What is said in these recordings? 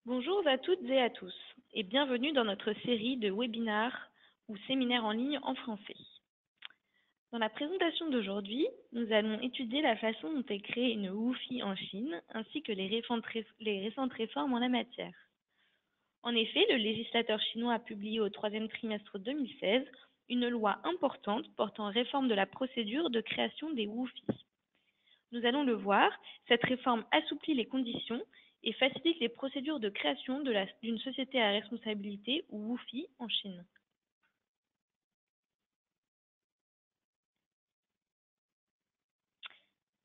Bonjour à toutes et à tous et bienvenue dans notre série de webinaires ou séminaires en ligne en français. Dans la présentation d'aujourd'hui, nous allons étudier la façon dont est créée une WUFI en Chine ainsi que les récentes réformes en la matière. En effet, le législateur chinois a publié au troisième trimestre 2016 une loi importante portant réforme de la procédure de création des WUFI. Nous allons le voir, cette réforme assouplit les conditions et facilite les procédures de création d'une société à responsabilité ou WUFI en Chine.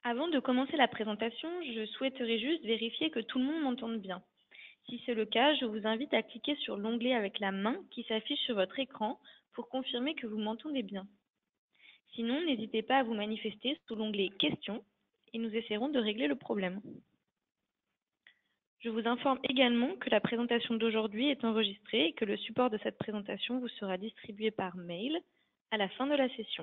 Avant de commencer la présentation, je souhaiterais juste vérifier que tout le monde m'entende bien. Si c'est le cas, je vous invite à cliquer sur l'onglet avec la main qui s'affiche sur votre écran pour confirmer que vous m'entendez bien. Sinon, n'hésitez pas à vous manifester sous l'onglet « Questions » et nous essaierons de régler le problème. Je vous informe également que la présentation d'aujourd'hui est enregistrée et que le support de cette présentation vous sera distribué par mail à la fin de la session.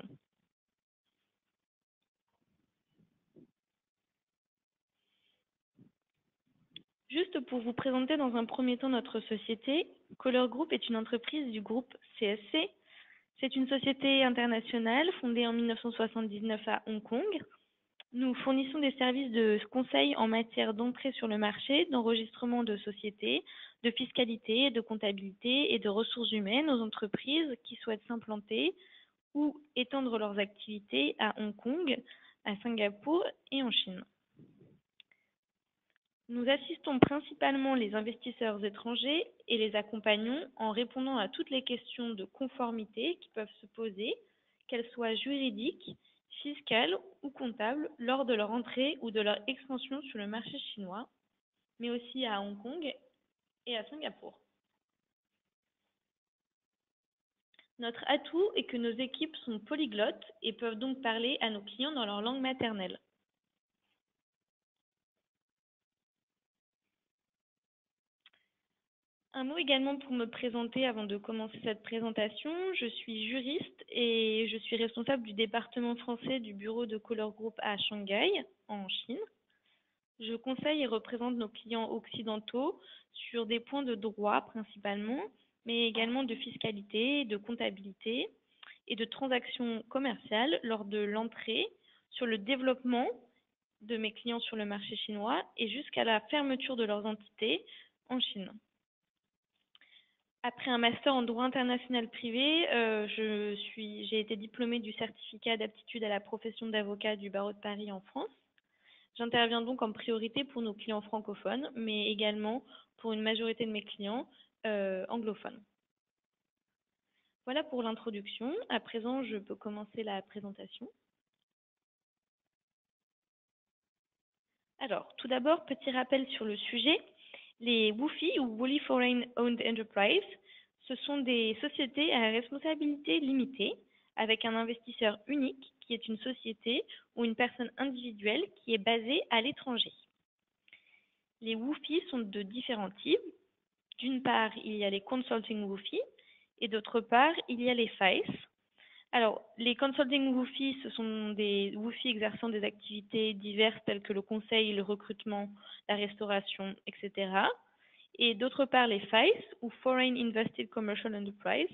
Juste pour vous présenter dans un premier temps notre société, Color Group est une entreprise du groupe CSC. C'est une société internationale fondée en 1979 à Hong Kong. Nous fournissons des services de conseil en matière d'entrée sur le marché, d'enregistrement de sociétés, de fiscalité, de comptabilité et de ressources humaines aux entreprises qui souhaitent s'implanter ou étendre leurs activités à Hong Kong, à Singapour et en Chine. Nous assistons principalement les investisseurs étrangers et les accompagnons en répondant à toutes les questions de conformité qui peuvent se poser, qu'elles soient juridiques, fiscales ou comptables, lors de leur entrée ou de leur expansion sur le marché chinois, mais aussi à Hong Kong et à Singapour. Notre atout est que nos équipes sont polyglottes et peuvent donc parler à nos clients dans leur langue maternelle. Un mot également pour me présenter avant de commencer cette présentation. Je suis juriste et je suis responsable du département français du bureau de Color Group à Shanghai, en Chine. Je conseille et représente nos clients occidentaux sur des points de droit principalement, mais également de fiscalité, de comptabilité et de transactions commerciales lors de l'entrée, sur le développement de mes clients sur le marché chinois et jusqu'à la fermeture de leurs entités en Chine. Après un master en droit international privé, j'ai été diplômée du certificat d'aptitude à la profession d'avocat du barreau de Paris en France. J'interviens donc en priorité pour nos clients francophones, mais également pour une majorité de mes clients anglophones. Voilà pour l'introduction. À présent, je peux commencer la présentation. Alors, tout d'abord, petit rappel sur le sujet. Les WUFI ou Wholly Foreign Owned Enterprise, ce sont des sociétés à responsabilité limitée avec un investisseur unique qui est une société ou une personne individuelle qui est basée à l'étranger. Les WUFI sont de différents types. D'une part, il y a les Consulting WUFI et d'autre part, il y a les FICE. Alors, les consulting WUFI, ce sont des WUFI exerçant des activités diverses telles que le conseil, le recrutement, la restauration, etc. Et d'autre part, les FICE, ou Foreign Invested Commercial Enterprise,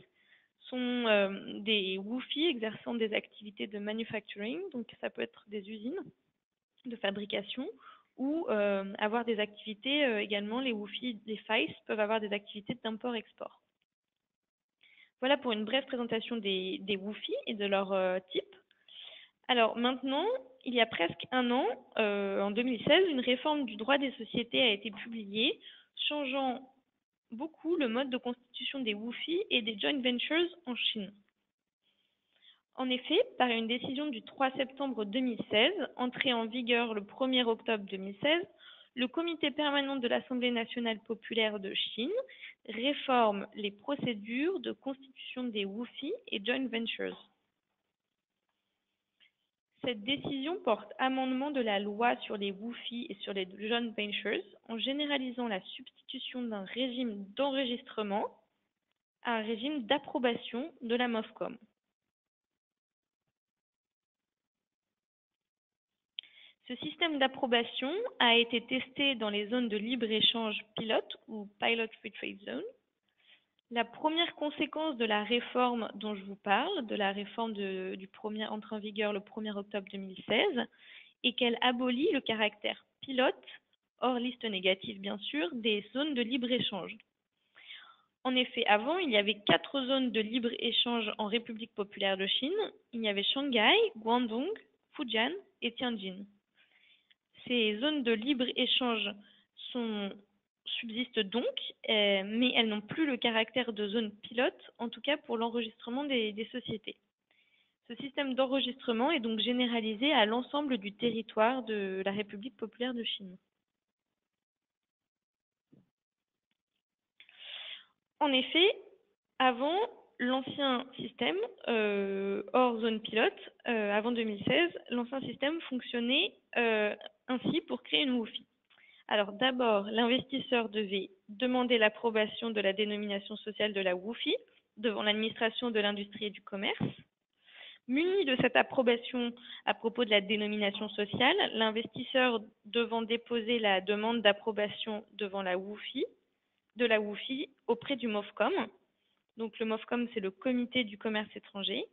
sont des WUFI exerçant des activités de manufacturing, donc ça peut être des usines de fabrication, ou avoir des activités également, les WUFI, les FICE peuvent avoir des activités d'import-export. Voilà pour une brève présentation des WUFI et de leur type. Alors maintenant, il y a presque un an, en 2016, une réforme du droit des sociétés a été publiée, changeant beaucoup le mode de constitution des WUFI et des joint ventures en Chine. En effet, par une décision du 3 septembre 2016, entrée en vigueur le 1er octobre 2016, le Comité permanent de l'Assemblée nationale populaire de Chine réforme les procédures de constitution des WUFI et joint ventures. Cette décision porte amendement de la loi sur les WUFI et sur les joint ventures en généralisant la substitution d'un régime d'enregistrement à un régime d'approbation de la MOFCOM. Ce système d'approbation a été testé dans les zones de libre-échange pilote ou Pilot Free Trade Zone. La première conséquence de la réforme dont je vous parle, de la réforme du premier entrée en vigueur le 1er octobre 2016, est qu'elle abolit le caractère pilote, hors liste négative bien sûr, des zones de libre-échange. En effet, avant, il y avait 4 zones de libre-échange en République populaire de Chine. Il y avait Shanghai, Guangdong, Fujian et Tianjin. Ces zones de libre-échange subsistent donc, mais elles n'ont plus le caractère de zone pilote, en tout cas pour l'enregistrement des sociétés. Ce système d'enregistrement est donc généralisé à l'ensemble du territoire de la République populaire de Chine. En effet, avant l'ancien système, hors zone pilote, avant 2016, l'ancien système fonctionnait ainsi pour créer une WOFI. Alors d'abord, l'investisseur devait demander l'approbation de la dénomination sociale de la WOFI devant l'administration de l'industrie et du commerce. Muni de cette approbation à propos de la dénomination sociale, l'investisseur devant déposer la demande d'approbation devant la WOFI, auprès du MOFCOM. Donc le MOFCOM, c'est le comité du commerce étranger.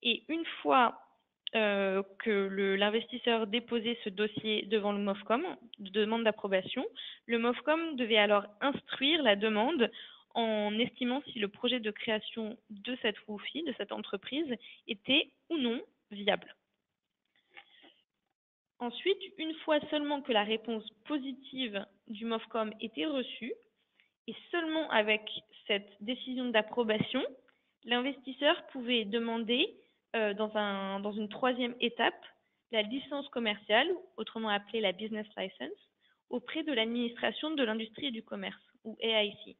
Et une fois que l'investisseur déposait ce dossier devant le MOFCOM, de demande d'approbation, le MOFCOM devait alors instruire la demande en estimant si le projet de création de cette WOFI, de cette entreprise, était ou non viable. Ensuite, une fois seulement que la réponse positive du MOFCOM était reçue, et seulement avec cette décision d'approbation, l'investisseur pouvait demander dans une troisième étape la licence commerciale, autrement appelée la business license, auprès de l'administration de l'industrie et du commerce, ou AIC.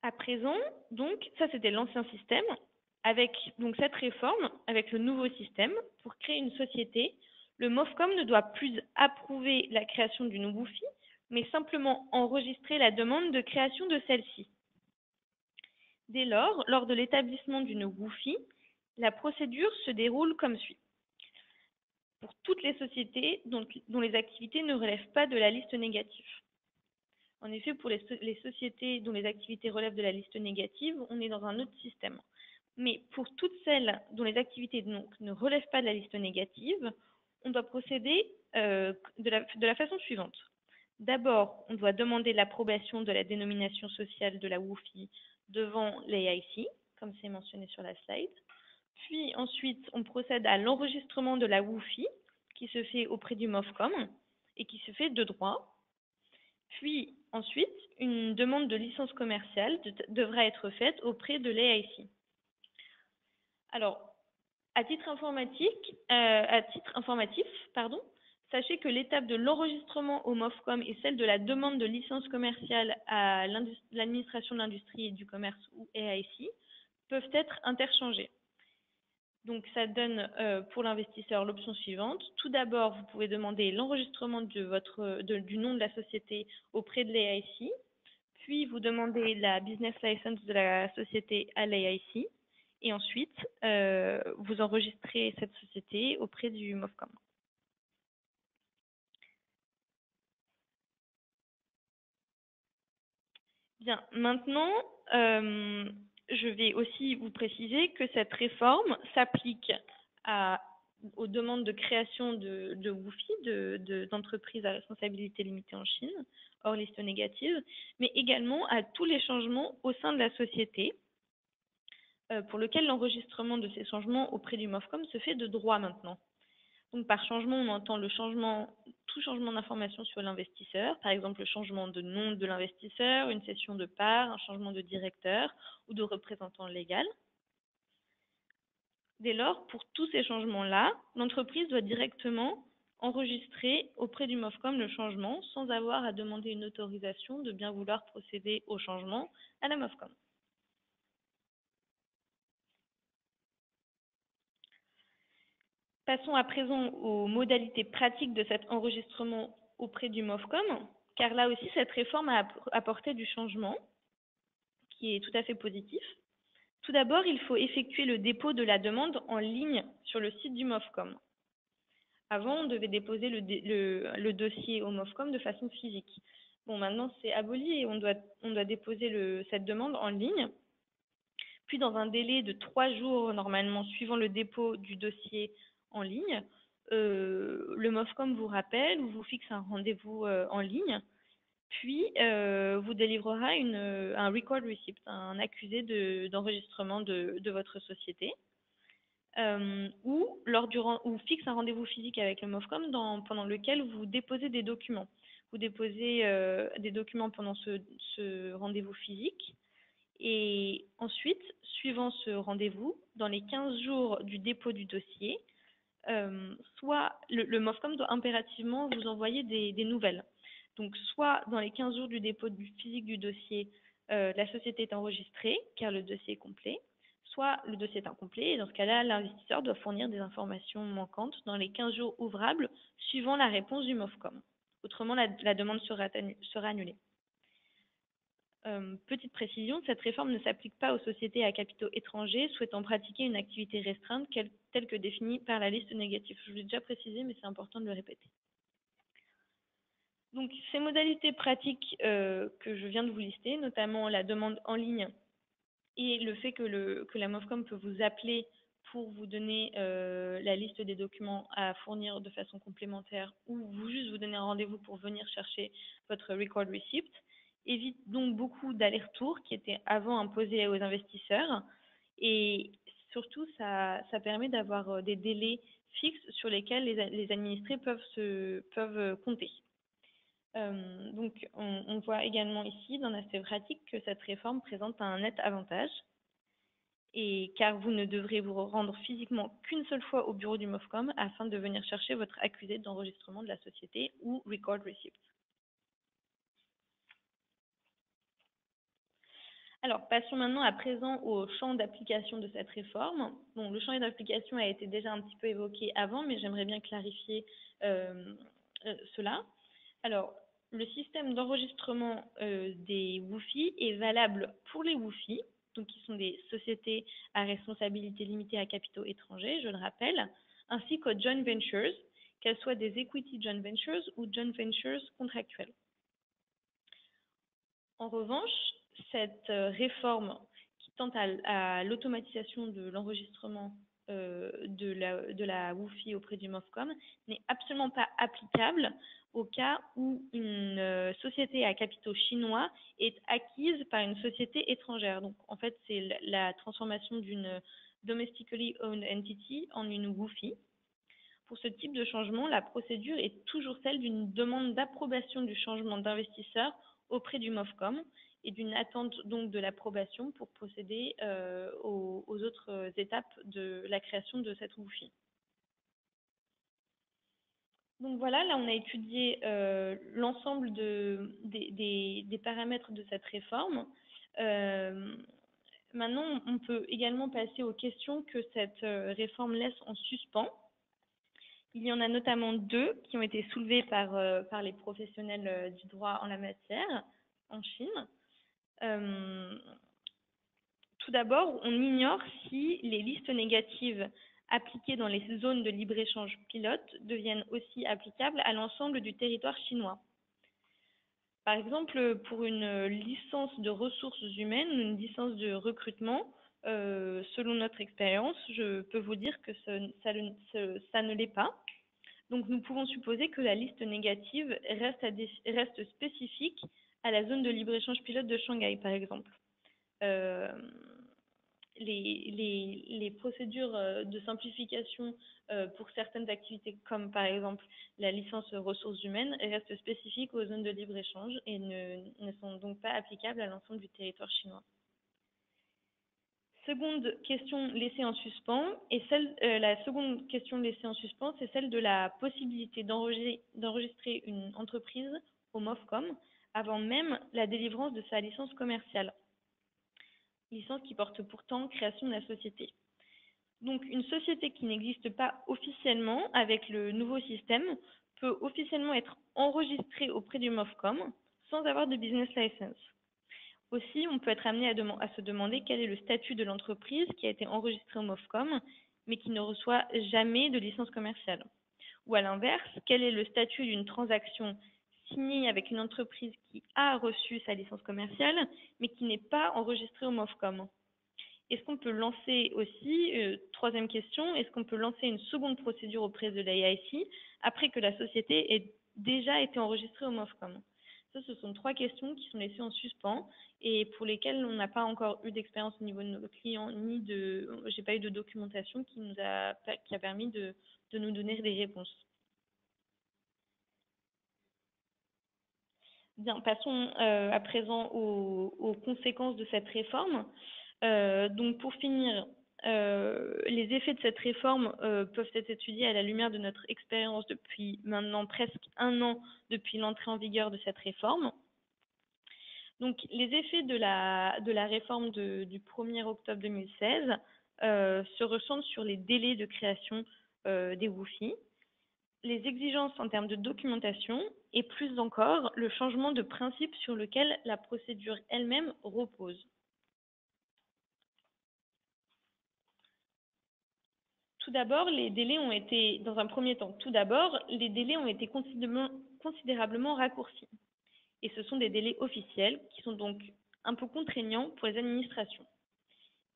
À présent, donc, ça c'était l'ancien système. Avec donc cette réforme, avec le nouveau système, pour créer une société, le MOFCOM ne doit plus approuver la création d'une WOFI, mais simplement enregistrer la demande de création de celle-ci. Dès lors, lors de l'établissement d'une WOFI, la procédure se déroule comme suit. Pour toutes les sociétés dont les activités ne relèvent pas de la liste négative. En effet, pour les sociétés dont les activités relèvent de la liste négative, on est dans un autre système. Mais pour toutes celles dont les activités ne relèvent pas de la liste négative, on doit procéder de la façon suivante. D'abord, on doit demander l'approbation de la dénomination sociale de la WOFI devant l'AIC, comme c'est mentionné sur la slide. Puis ensuite, on procède à l'enregistrement de la WOFI qui se fait auprès du MOFCOM et qui se fait de droit. Puis ensuite, une demande de licence commerciale devra être faite auprès de l'AIC. Alors, à titre informatif, sachez que l'étape de l'enregistrement au MOFCOM et celle de la demande de licence commerciale à l'administration de l'industrie et du commerce ou AIC peuvent être interchangées. Donc, ça donne pour l'investisseur l'option suivante. Tout d'abord, vous pouvez demander l'enregistrement du nom de la société auprès de l'AIC, puis vous demandez la business license de la société à l'AIC, et ensuite, vous enregistrez cette société auprès du MOFCOM. Bien, maintenant, je vais aussi vous préciser que cette réforme s'applique aux demandes de création de WOFI, d'entreprises à responsabilité limitée en Chine, hors liste négative, mais également à tous les changements au sein de la société, pour lequel l'enregistrement de ces changements auprès du MOFCOM se fait de droit maintenant. Donc par changement, on entend tout changement d'information sur l'investisseur, par exemple le changement de nom de l'investisseur, une cession de part, un changement de directeur ou de représentant légal. Dès lors, pour tous ces changements-là, l'entreprise doit directement enregistrer auprès du MOFCOM le changement sans avoir à demander une autorisation de bien vouloir procéder au changement à la MOFCOM. Passons à présent aux modalités pratiques de cet enregistrement auprès du MOFCOM, car là aussi, cette réforme a apporté du changement, qui est tout à fait positif. Tout d'abord, il faut effectuer le dépôt de la demande en ligne sur le site du MOFCOM. Avant, on devait déposer le dossier au MOFCOM de façon physique. Bon, maintenant, c'est aboli et on doit déposer cette demande en ligne. Puis, dans un délai de 3 jours, normalement, suivant le dépôt du dossier en ligne, le MOFCOM vous rappelle ou vous fixe un rendez-vous en ligne, puis vous délivrera un record receipt, un accusé d'enregistrement de votre société, ou fixe un rendez-vous physique avec le MOFCOM pendant lequel vous déposez des documents. Vous déposez des documents pendant ce rendez-vous physique. Et ensuite, suivant ce rendez-vous, dans les 15 jours du dépôt du dossier, soit le MOFCOM doit impérativement vous envoyer des nouvelles. Donc, soit dans les 15 jours du dépôt physique du dossier, la société est enregistrée car le dossier est complet, soit le dossier est incomplet et dans ce cas-là, l'investisseur doit fournir des informations manquantes dans les 15 jours ouvrables suivant la réponse du MOFCOM. Autrement, la demande sera annulée. Petite précision, cette réforme ne s'applique pas aux sociétés à capitaux étrangers souhaitant pratiquer une activité restreinte telle que définie par la liste négative. Je vous l'ai déjà précisé, mais c'est important de le répéter. Donc, ces modalités pratiques que je viens de vous lister, notamment la demande en ligne et le fait que la MOFCOM peut vous appeler pour vous donner la liste des documents à fournir de façon complémentaire ou juste vous donner un rendez-vous pour venir chercher votre record receipt, évite donc beaucoup d'allers-retours qui étaient avant imposés aux investisseurs et surtout ça permet d'avoir des délais fixes sur lesquels les administrés peuvent compter. Donc on voit également ici d'un aspect pratique que cette réforme présente un net avantage et car vous ne devrez vous rendre physiquement qu'une seule fois au bureau du MOFCOM afin de venir chercher votre accusé d'enregistrement de la société ou record receipt. Alors, passons maintenant à présent au champ d'application de cette réforme. Bon, le champ d'application a été déjà un petit peu évoqué avant, mais j'aimerais bien clarifier cela. Alors, le système d'enregistrement des WUFI est valable pour les WUFI, donc qui sont des sociétés à responsabilité limitée à capitaux étrangers, je le rappelle, ainsi qu'aux joint ventures, qu'elles soient des equity joint ventures ou joint ventures contractuelles. En revanche, cette réforme qui tente à l'automatisation de l'enregistrement de la WUFI auprès du MOFCOM n'est absolument pas applicable au cas où une société à capitaux chinois est acquise par une société étrangère. Donc, en fait, c'est la transformation d'une domestically owned entity en une WUFI. Pour ce type de changement, la procédure est toujours celle d'une demande d'approbation du changement d'investisseur auprès du MOFCOM et d'une attente donc de l'approbation pour procéder aux autres étapes de la création de cette WUFI. Donc voilà, là on a étudié l'ensemble des paramètres de cette réforme. Maintenant, on peut également passer aux questions que cette réforme laisse en suspens. Il y en a notamment 2 qui ont été soulevées par les professionnels du droit en la matière en Chine. Tout d'abord, on ignore si les listes négatives appliquées dans les zones de libre-échange pilote deviennent aussi applicables à l'ensemble du territoire chinois. Par exemple, pour une licence de ressources humaines ou une licence de recrutement, selon notre expérience, je peux vous dire que ça ne l'est pas. Donc, nous pouvons supposer que la liste négative reste spécifique à la zone de libre-échange pilote de Shanghai, par exemple. Les procédures de simplification pour certaines activités, comme par exemple la licence ressources humaines, restent spécifiques aux zones de libre-échange et ne sont donc pas applicables à l'ensemble du territoire chinois. Seconde question laissée en suspens, la seconde question laissée en suspens, c'est celle de la possibilité d'enregistrer une entreprise au MOFCOM avant même la délivrance de sa licence commerciale. Licence qui porte pourtant création de la société. Donc, une société qui n'existe pas officiellement avec le nouveau système peut officiellement être enregistrée auprès du MOFCOM sans avoir de business license. Aussi, on peut être amené à se demander quel est le statut de l'entreprise qui a été enregistrée au MOFCOM, mais qui ne reçoit jamais de licence commerciale. Ou à l'inverse, quel est le statut d'une transaction signée avec une entreprise qui a reçu sa licence commerciale, mais qui n'est pas enregistrée au MOFCOM? Est-ce qu'on peut lancer aussi, troisième question, est-ce qu'on peut lancer une seconde procédure auprès de l'AIC après que la société ait déjà été enregistrée au MOFCOM? Ça, ce sont trois questions qui sont laissées en suspens et pour lesquelles on n'a pas encore eu d'expérience au niveau de nos clients, j'ai pas eu de documentation qui a permis de nous donner des réponses. Bien, passons à présent aux conséquences de cette réforme. Donc, pour finir, les effets de cette réforme peuvent être étudiés à la lumière de notre expérience depuis maintenant presque un an depuis l'entrée en vigueur de cette réforme. Donc, les effets de la réforme du 1er octobre 2016 se ressentent sur les délais de création des WUFI, les exigences en termes de documentation et plus encore le changement de principe sur lequel la procédure elle-même repose. Tout d'abord, les délais ont été, dans un premier temps, les délais ont été considérablement raccourcis. Et ce sont des délais officiels qui sont donc un peu contraignants pour les administrations.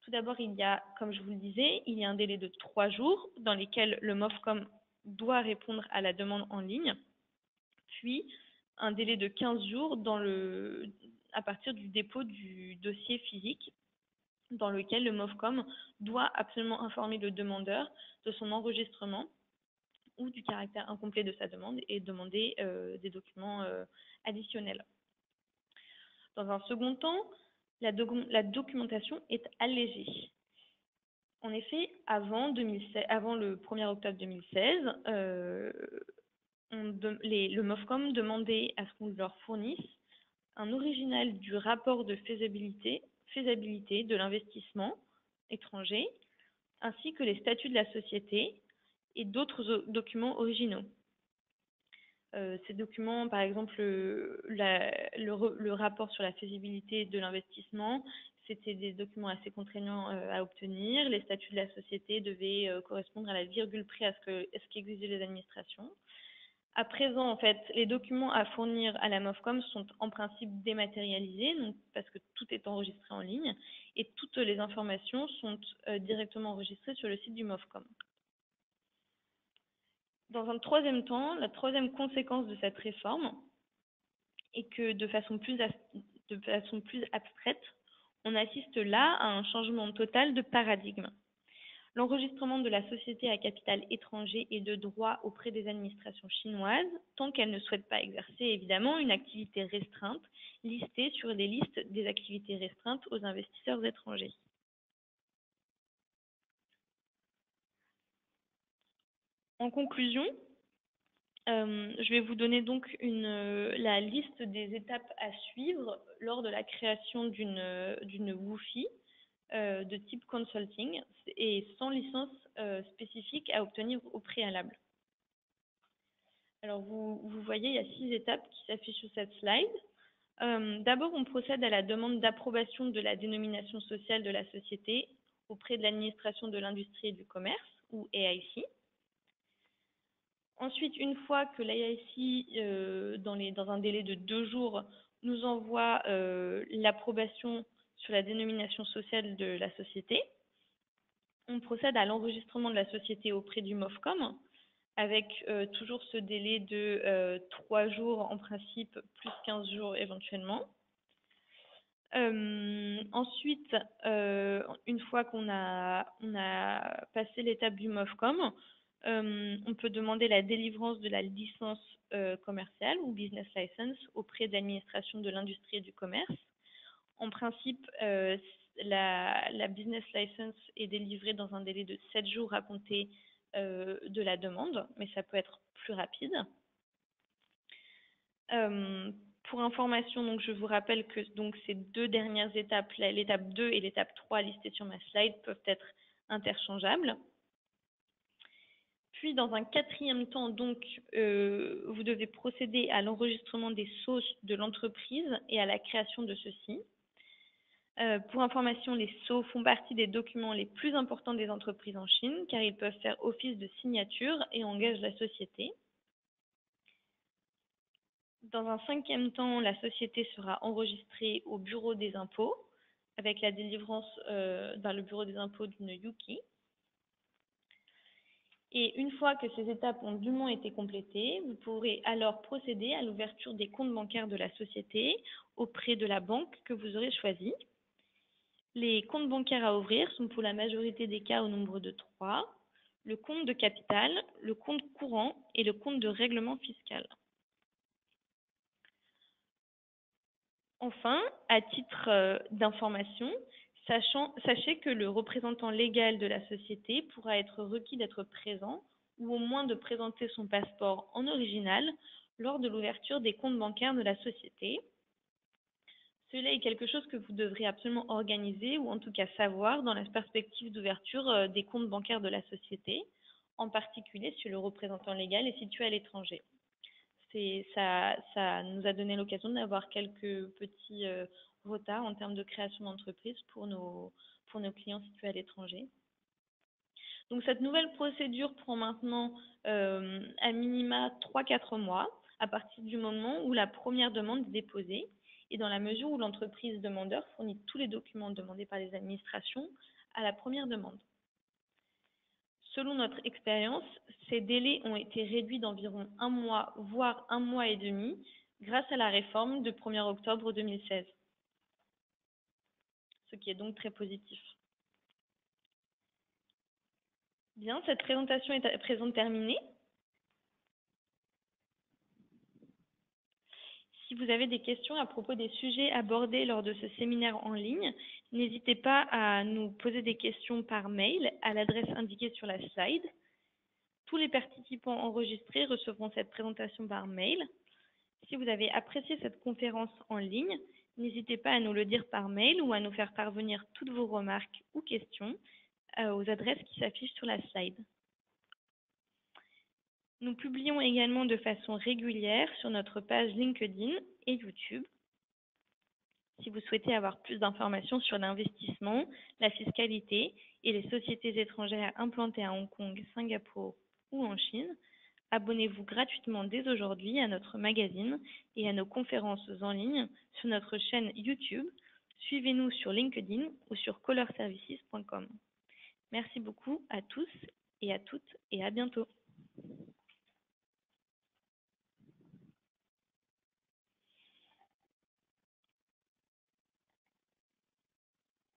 Tout d'abord, il y a, comme je vous le disais, il y a un délai de 3 jours dans lesquels le MOFCOM doit répondre à la demande en ligne, puis un délai de 15 jours à partir du dépôt du dossier physique dans lequel le MOFCOM doit absolument informer le demandeur de son enregistrement ou du caractère incomplet de sa demande et demander des documents additionnels. Dans un second temps, la documentation est allégée. En effet, avant le 1er octobre 2016, le MOFCOM demandait à ce qu'on leur fournisse un original du rapport de faisabilité de l'investissement étranger, ainsi que les statuts de la société et d'autres documents originaux. Ces documents, par exemple, le rapport sur la faisabilité de l'investissement, c'était des documents assez contraignants à obtenir. Les statuts de la société devaient correspondre à la virgule près à ce qu'exigeaient les administrations. À présent, en fait, les documents à fournir à la MOFCOM sont en principe dématérialisés, donc, parce que tout est enregistré en ligne, et toutes les informations sont directement enregistrées sur le site du MOFCOM. Dans un troisième temps, la troisième conséquence de cette réforme est que de façon plus abstraite, on assiste là à un changement total de paradigme. L'enregistrement de la société à capital étranger est de droit auprès des administrations chinoises, tant qu'elles ne souhaitent pas exercer évidemment une activité restreinte listée sur les listes des activités restreintes aux investisseurs étrangers. En conclusion, je vais vous donner donc la liste des étapes à suivre lors de la création d'une WUFI de type consulting et sans licence spécifique à obtenir au préalable. Alors, vous voyez, il y a 6 étapes qui s'affichent sur cette slide. D'abord, on procède à la demande d'approbation de la dénomination sociale de la société auprès de l'administration de l'industrie et du commerce, ou AIC. Ensuite, une fois que l'AIC, dans un délai de 2 jours, nous envoie l'approbation sur la dénomination sociale de la société, on procède à l'enregistrement de la société auprès du MOFCOM, avec toujours ce délai de 3 jours en principe, plus 15 jours éventuellement. Ensuite, une fois qu'on a passé l'étape du MOFCOM, on peut demander la délivrance de la licence commerciale ou business license auprès de l'administration de l'industrie et du commerce. En principe, la business license est délivrée dans un délai de 7 jours à compter de la demande, mais ça peut être plus rapide. Pour information, donc, je vous rappelle que donc, ces 2 dernières étapes, l'étape 2 et l'étape 3 listées sur ma slide, peuvent être interchangeables. Puis, dans un 4e temps, donc, vous devez procéder à l'enregistrement des SOS de l'entreprise et à la création de ceux-ci. Pour information, les sceaux font partie des documents les plus importants des entreprises en Chine car ils peuvent faire office de signature et engagent la société. Dans un cinquième temps, la société sera enregistrée au bureau des impôts avec la délivrance dans le bureau des impôts d'une Yuki. Et une fois que ces étapes ont dûment été complétées, vous pourrez alors procéder à l'ouverture des comptes bancaires de la société auprès de la banque que vous aurez choisie. Les comptes bancaires à ouvrir sont pour la majorité des cas au nombre de 3, le compte de capital, le compte courant et le compte de règlement fiscal. Enfin, à titre d'information, sachez que le représentant légal de la société pourra être requis d'être présent ou au moins de présenter son passeport en original lors de l'ouverture des comptes bancaires de la société. Cela est quelque chose que vous devrez absolument organiser ou en tout cas savoir dans la perspective d'ouverture des comptes bancaires de la société, en particulier si le représentant légal est situé à l'étranger. Ça nous a donné l'occasion d'avoir quelques petits retards en termes de création d'entreprise pour nos clients situés à l'étranger. Donc cette nouvelle procédure prend maintenant à minima 3-4 mois à partir du moment où la première demande est déposée et dans la mesure où l'entreprise demandeur fournit tous les documents demandés par les administrations à la première demande. Selon notre expérience, ces délais ont été réduits d'environ 1 mois, voire 1 mois et demi, grâce à la réforme du 1er octobre 2016, ce qui est donc très positif. Bien, cette présentation est à présent terminée. Si vous avez des questions à propos des sujets abordés lors de ce séminaire en ligne, n'hésitez pas à nous poser des questions par mail à l'adresse indiquée sur la slide. Tous les participants enregistrés recevront cette présentation par mail. Si vous avez apprécié cette conférence en ligne, n'hésitez pas à nous le dire par mail ou à nous faire parvenir toutes vos remarques ou questions aux adresses qui s'affichent sur la slide. Nous publions également de façon régulière sur notre page LinkedIn et YouTube. Si vous souhaitez avoir plus d'informations sur l'investissement, la fiscalité et les sociétés étrangères implantées à Hong Kong, Singapour ou en Chine, abonnez-vous gratuitement dès aujourd'hui à notre magazine et à nos conférences en ligne sur notre chaîne YouTube. Suivez-nous sur LinkedIn ou sur colorservices.com. Merci beaucoup à tous et à toutes et à bientôt.